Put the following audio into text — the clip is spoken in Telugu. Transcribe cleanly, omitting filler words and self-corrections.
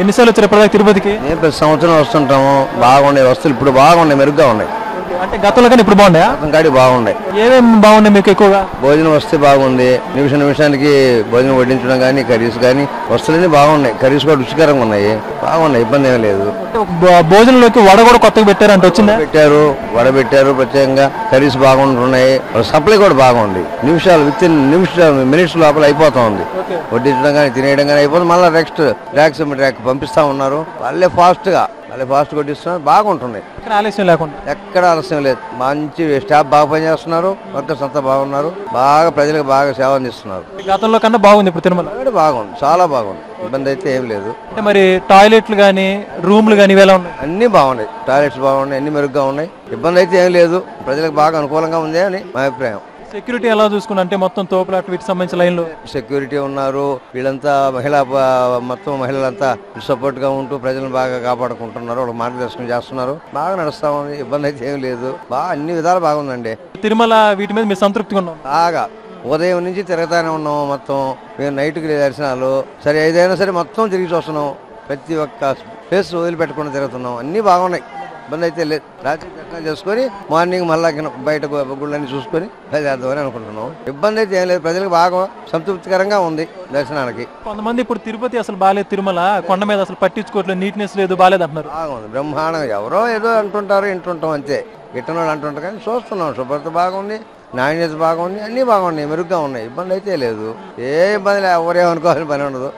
ఎన్నిసార్లు వచ్చారు ఇప్పటిదాకా తిరుపతికి? మేము ప్రతి సంవత్సరం వస్తుంటాము. బాగున్నాయి వస్తువులు, ఇప్పుడు బాగున్నాయి, మెరుగ్గా ఉన్నాయి. అంటే గతంలో కానీ ఇప్పుడు బాగున్నాయా? గతం కాడి బాగున్నాయి. ఏమేమి బాగున్నాయి మీకు ఎక్కువగా? భోజనం వస్తే బాగుంది. నిమిషానికి భోజనం వడ్డించడం కానీ, కర్రీస్ కానీ వస్తువులన్నీ బాగున్నాయి. కర్రీస్ కూడా రుచికరంగా ఉన్నాయి, బాగున్నాయి, ఇబ్బంది ఏమీ లేదు. భోజనంలోకి వడ కూడా కొత్తగా పెట్టారు అంటే వచ్చిందా? పెట్టారు, వడ పెట్టారు ప్రత్యేకంగా. కర్రీస్ బాగుంటున్నాయి, సప్లై కూడా బాగుంది. విత్ మినిట్స్ లోపల అయిపోతా ఉంది. వడ్డించడం కానీ తినేయడం కానీ అయిపోతుంది. మళ్ళీ నెక్స్ట్ ర్యాక్ పంపిస్తా ఉన్నారు. వాళ్ళే ఫాస్ట్ కొట్టిస్తున్నారు, బాగుంటున్నాయి. ఆలస్యం లేకుండా ఎక్కడ ఆలస్యం లేదు. మంచి స్టాఫ్ బాగా పనిచేస్తున్నారు, వర్కర్స్ అంతా బాగున్నారు, బాగా ప్రజలకు బాగా సేవ అందిస్తున్నారు. గతంలో కన్నా బాగుంది ఇప్పుడు తిరుమల. బాగుంది, చాలా బాగుంది, ఇబ్బంది అయితే ఏం లేదు. అంటే మరి టాయిలెట్లు కానీ రూమ్లు కానీ ఇవేలా ఉన్నాయి? అన్ని బాగున్నాయి, టాయిలెట్స్ బాగున్నాయి, అన్ని మెరుగ్గా ఉన్నాయి, ఇబ్బంది అయితే ఏం లేదు. ప్రజలకు బాగా అనుకూలంగా ఉంది అని మా అభిప్రాయం. సెక్యూరిటీ ఎలా చూసుకున్నా అంటే మొత్తం తోపులాట వీటికి సంబంధించిన లైన్లో సెక్యూరిటీ ఉన్నారు. వీళ్ళంతా మొత్తం మహిళలంతా సపోర్ట్ గా ఉంటూ ప్రజలను బాగా కాపాడుకుంటున్నారు, వాళ్ళకి మార్గదర్శనం చేస్తున్నారు. బాగా నడుస్తా ఉంది, ఇబ్బంది అయితే ఏం లేదు. బాగా అన్ని విధాలు బాగుందండి. తిరుమల వీటి మీద మీరు సంతృప్తిగా ఉన్నాం? బాగా ఉదయం నుంచి తిరగతానే ఉన్నాం. మొత్తం మేము నైట్కి దర్శనాలు సరే ఏదైనా సరే మొత్తం తిరిగి చూస్తున్నాం. ప్రతి ఒక్క ప్లేస్ వదిలిపెట్టకుండా తిరుగుతున్నాం. అన్ని బాగున్నాయి, ఇబ్బంది అయితే లేదు. రాత్రి దర్శనం చేసుకొని మార్నింగ్ మళ్ళా బయట గుళ్ళని చూసుకొని బయలుదేరదామని అనుకుంటున్నాం. ఇబ్బంది అయితే ఏం లేదు, ప్రజలకు బాగా సంతృప్తికరంగా ఉంది దర్శనానికి. కొంతమంది ఇప్పుడు తిరుపతి అసలు బాలేదు, తిరుమల కొండ మీద అసలు పట్టించుకోవట్లేదు, నీట్నెస్ లేదు, బాలేదు అంటున్నారు. బాగుంది, బ్రహ్మాండంగా. ఎవరో ఏదో అంటుంటారు, వింటుంటాం అంతే. గిట్టనోళ్ళు అంటుంటారు కానీ చూస్తున్నాం. శుభ్రత బాగుంది, నాణ్యత బాగుంది, అన్నీ బాగున్నాయి, మెరుగ్గా ఉన్నాయి, ఇబ్బంది అయితే లేదు. ఏ ఇబ్బంది లేదు, ఎవరేమనుకోవాలని పని ఉండదు.